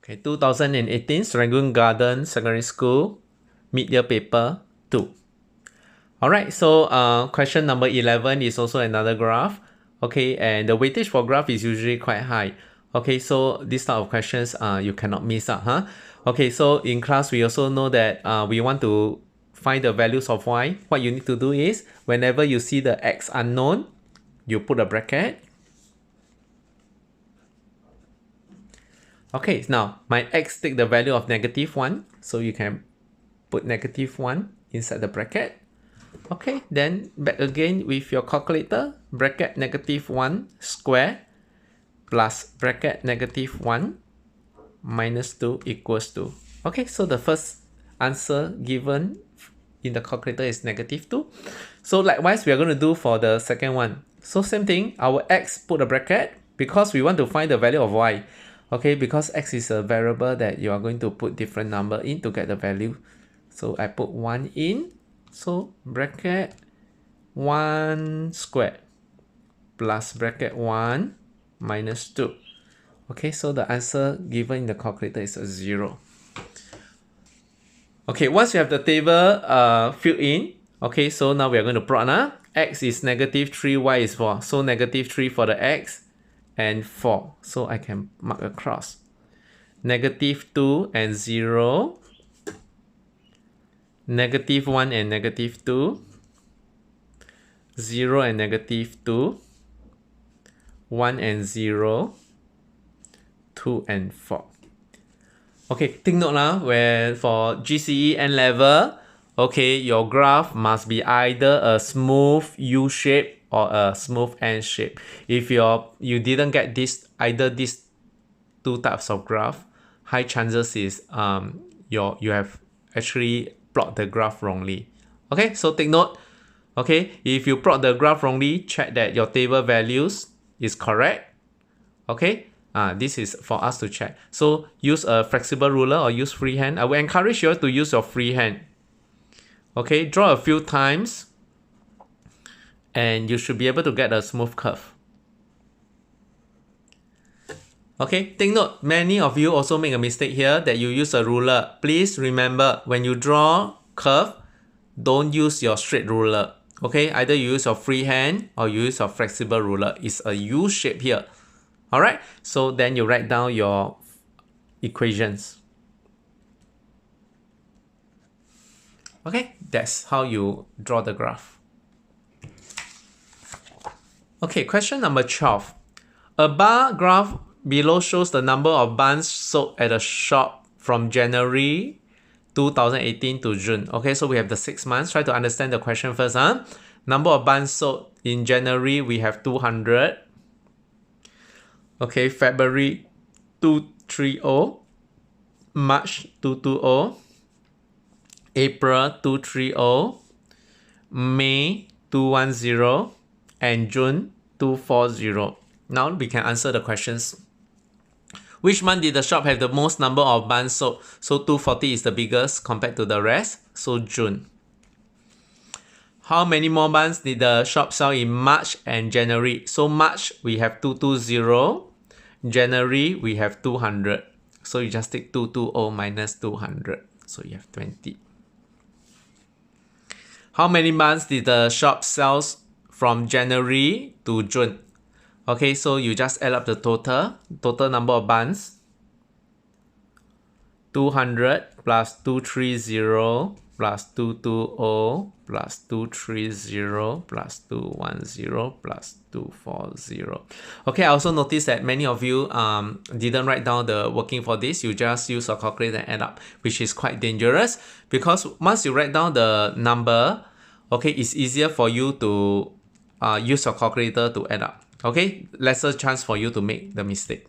Okay, 2018 Serangoon Garden Secondary School mid-year paper 2. Alright, so question number 11 is also another graph. Okay, and the weightage for graph is usually quite high. Okay, so this type of questions you cannot miss out, huh? Okay, so in class we also know that we want to find the values of y. What you need to do is whenever you see the x unknown, you put a bracket. Okay, now my x take the value of -1, so you can put -1 inside the bracket. Okay, then back again with your calculator, bracket -1 square plus bracket -1 minus 2 equals to. Okay, so the first answer given in the calculator is -2. So likewise, we are going to do for the second one. So same thing, our x put a bracket because we want to find the value of y. Okay, because x is a variable that you are going to put different number in to get the value. So I put 1 in. So bracket 1 squared plus bracket 1 minus 2. Okay, so the answer given in the calculator is a 0. Okay, once you have the table filled in, okay, so now we are going to plot. X is -3, y is 4. So -3 for the x and 4. So I can mark a cross. -2 and 0. -1 and -2. 0 and -2. 1 and 0. 2 and 4. Okay, take note where for GCE N level, okay, your graph must be either a smooth U shape or a smooth N shape. If you didn't get either these two types of graph, high chances is you have actually plot the graph wrongly. Okay, so take note. Okay, if you plot the graph wrongly, check that your table values is correct. Okay, this is for us to check. So use a flexible ruler or use freehand. I will encourage you to use your freehand. Okay, draw a few times and you should be able to get a smooth curve. Okay, take note, many of you also make a mistake here that you use a ruler. Please remember, when you draw curve, don't use your straight ruler. Okay, either you use your freehand or you use your flexible ruler. It's a U shape here. Alright, so then you write down your equations. Okay, that's how you draw the graph. Okay, question number 12. A bar graph below shows the number of buns sold at a shop from January 2018 to June. Okay, so we have the 6 months. Try to understand the question first. Number of buns sold in January, we have 200. Okay, February 230. March 220. April 230. May 210. And June 240. Now we can answer the questions. Which month did the shop have the most number of buns sold? So 240 is the biggest compared to the rest. So June. How many more buns did the shop sell in March and January? So March we have 220. January we have 200. So you just take 220 minus 200. So you have 20. How many buns did the shop sell from January to June? Okay, so you just add up the total number of buns. 200 plus 230 plus 220 plus 230 plus 210 plus 240. Okay, I also noticed that many of you didn't write down the working for this. You just use a calculator and add up, which is quite dangerous because once you write down the number, okay, it's easier for you to use your calculator to add up. Okay, lesser chance for you to make the mistake.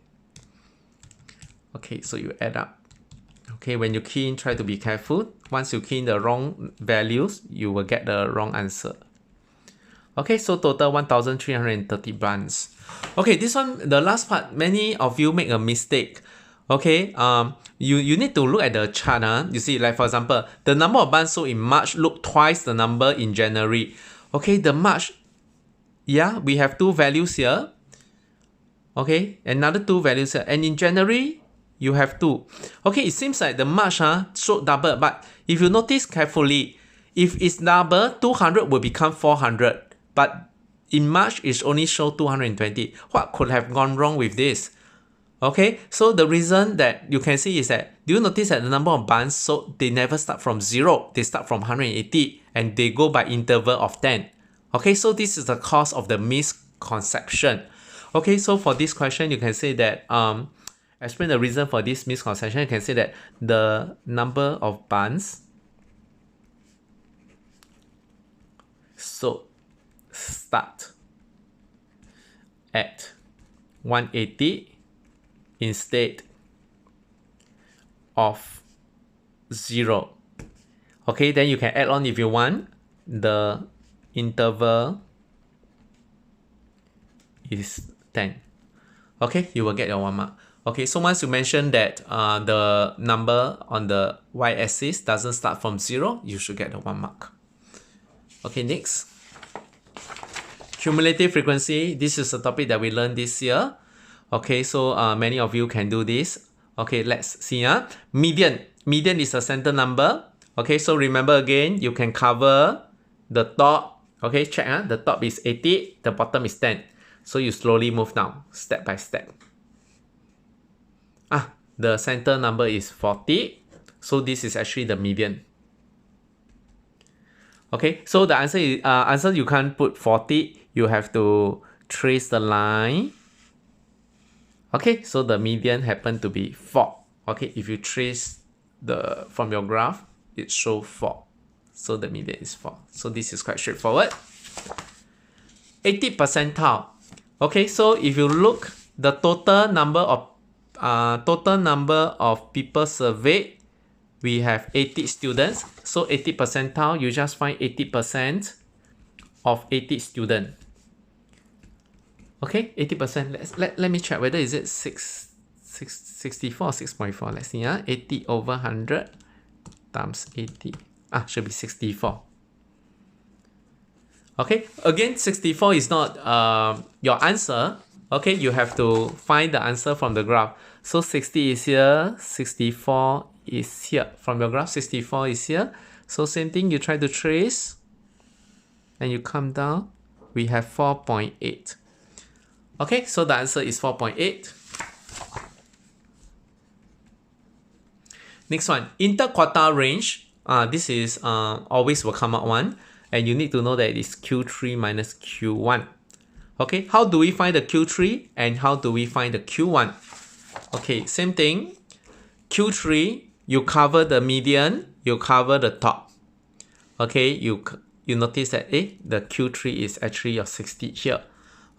Okay, so you add up. Okay, when you key in, try to be careful. Once you key in the wrong values, you will get the wrong answer. Okay, so total 1,330 buns. Okay, this one, the last part, many of you make a mistake. Okay, you need to look at the chart. You see, like for example, the number of buns sold in March look twice the number in January. Okay, the March, yeah, we have 2 values here. Okay, another 2 values here. And in January, you have 2. Okay, it seems like the March showed double, but if you notice carefully, if it's double, 200 will become 400, but in March it only show 220. What could have gone wrong with this? Okay, so the reason that you can see is that, do you notice that the number of buns, so they never start from 0, they start from 180, and they go by interval of 10. Okay, so this is the cause of the misconception. Okay, so for this question, you can say that, explain the reason for this misconception. You can say that the number of buns so start at 180 instead of 0. Okay, then you can add on if you want. The interval is 10. Okay, you will get your 1 mark. Okay, so once you mention that the number on the y-axis doesn't start from 0, you should get the 1 mark. Okay, next. Cumulative frequency. This is a topic that we learned this year. Okay, so many of you can do this. Okay, let's see. Median. Median is a center number. Okay, so remember again, you can cover the top. Okay, check. The top is 80, the bottom is 10. So you slowly move down, step by step. The center number is 40. So this is actually the median. Okay, so the answer is answer you can't put 40. You have to trace the line. Okay, so the median happened to be 4. Okay, if you trace from your graph, it shows 4. So the median is 4. So this is quite straightforward. 80 percentile. Okay, so if you look, the total number of people surveyed, we have 80 students. So 80 percentile, you just find 80% of 80 students. Okay, 80%. Let me check whether is it 64 or 6.4. Let's see. 80 over 100 times 80. Should be 64. Okay, again, 64 is not your answer. Okay, you have to find the answer from the graph. So 60 is here, 64 is here. From your graph, 64 is here. So same thing, you try to trace and you come down. We have 4.8. Okay, so the answer is 4.8. Next one, interquartile range. This is always will come out one. And you need to know that it is Q3 minus Q1. Okay, how do we find the Q3 and how do we find the Q1? Okay, same thing. Q3, you cover the median, you cover the top. Okay, you notice that the Q3 is actually your 60 here.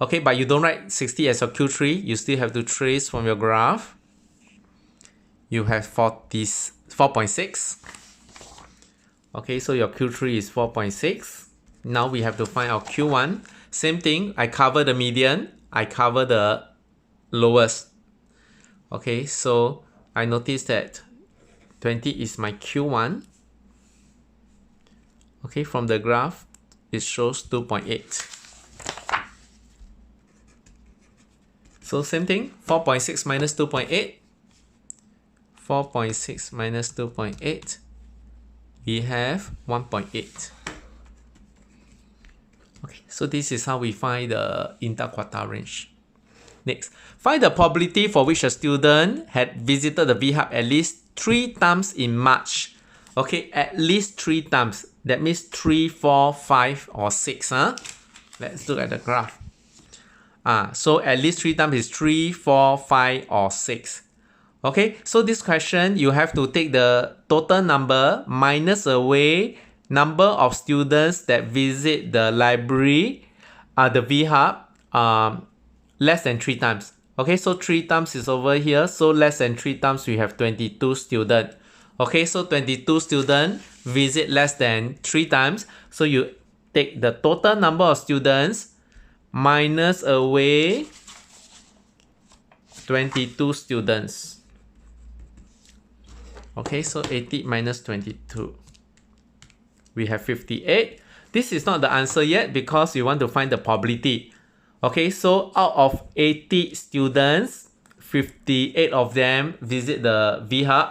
Okay, but you don't write 60 as your Q3. You still have to trace from your graph. You have 4.6. Okay, so your Q3 is 4.6. Now we have to find our Q1. Same thing, I cover the median, I cover the lowest. Okay, so I notice that 20 is my Q1. Okay, from the graph, it shows 2.8. So same thing, 4.6 minus 2.8. 4.6 minus 2.8. We have 1.8. Okay, so this is how we find the interquartile range. Next, find the probability for which a student had visited the VHub at least 3 times in March. Okay, at least 3 times. That means 3, 4, 5, or 6. Let's look at the graph. So at least 3 times is 3, 4, 5, or 6. Okay, so this question, you have to take the total number minus away number of students that visit the library, the VHub, less than 3 times. Okay, so 3 times is over here. So less than 3 times, we have 22 students. Okay, so 22 students visit less than 3 times. So you take the total number of students minus away 22 students. Okay, so 80 minus 22. We have 58. This is not the answer yet because we want to find the probability. Okay, so out of 80 students, 58 of them visit the V-Hub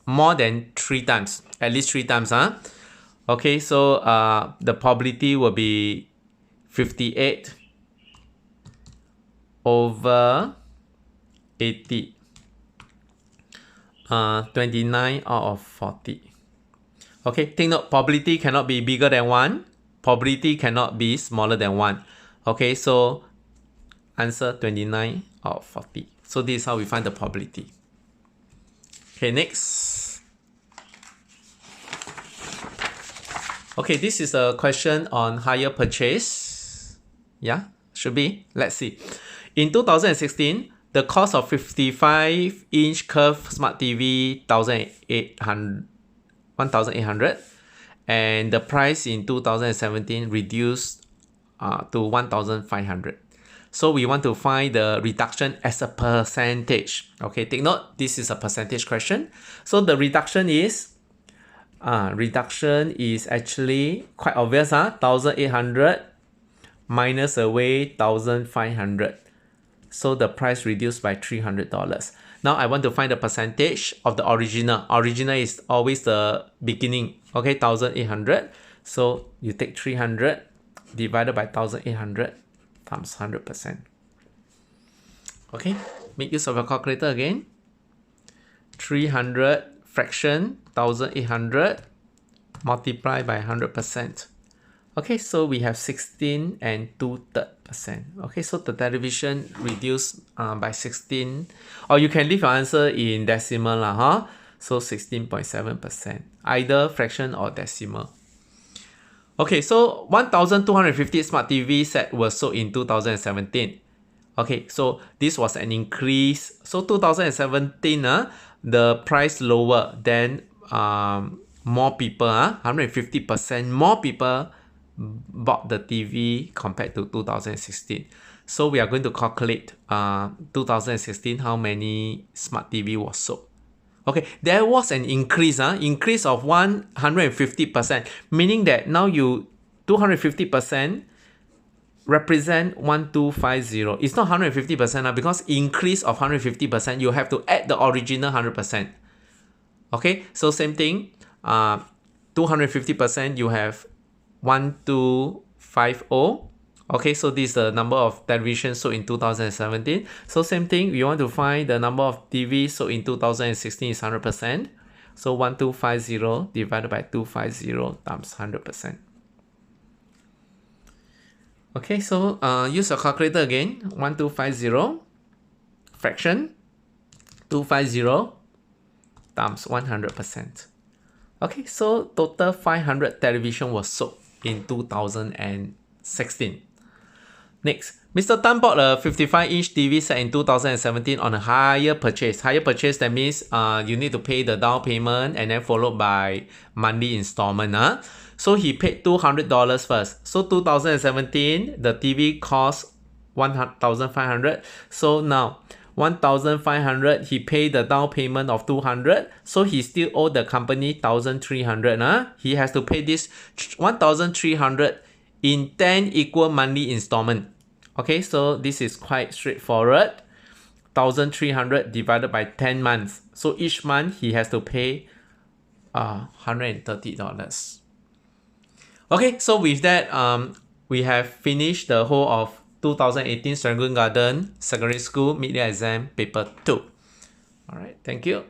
more than 3 times, at least 3 times. Okay, so the probability will be 58 over 80. 29 out of 40. Okay, take note, probability cannot be bigger than 1. Probability cannot be smaller than 1. Okay, so answer 29 out of 40. So this is how we find the probability. Okay, next. Okay, this is a question on hire purchase. Yeah, should be. Let's see. In 2016, the cost of 55-inch curved smart TV 1,800, and the price in 2017 reduced to 1,500. So we want to find the reduction as a percentage. Okay, take note, this is a percentage question. So the reduction is actually quite obvious. 1,800 minus away 1,500. So the price reduced by $300. Now I want to find the percentage of the original. Original is always the beginning. Okay, 1,800. So you take 300 divided by 1,800 times 100%. Okay, make use of your calculator again. 300 fraction 1,800 multiplied by 100%. Okay, so we have 16 and 2/3%. Okay, so the television reduced by 16, or you can leave your answer in decimal lah, so 16.7%, either fraction or decimal. Okay, so 1,250 smart TV set was sold in 2017. Okay, so this was an increase. So 2017, the price lower, then more people, 150% more people bought the TV compared to 2016. So we are going to calculate 2016 how many smart TV was sold. Okay, there was an increase of 150%, meaning that now 250% represent 1,250. It's not 150% because increase of 150%, you have to add the original 100%. Okay, so same thing, 250%, you have 1,250. Okay, so this is the number of televisions sold in 2017. So same thing, we want to find the number of TVs sold in 2016 is 100%. So 1,250 divided by 250 times 100%. Okay, so use your calculator again. 1,250 fraction 250 times 100%. Okay, so total 500 television was sold in 2016. Next, Mr. Tan bought a 55-inch TV set in 2017 on a hire purchase. Hire purchase, that means you need to pay the down payment and then followed by monthly installment. So he paid $200 first. So 2017, the TV cost 1,500. So now 1,500, he paid the down payment of 200. So he still owe the company 1,300. He has to pay this 1,300 in 10 equal monthly installment. Okay, so this is quite straightforward. 1,300 divided by 10 months. So each month he has to pay $130. Okay, so with that, we have finished the whole of 2018 Serangoon Garden Secondary School Mid-Year Exam Paper 2. Alright, thank you.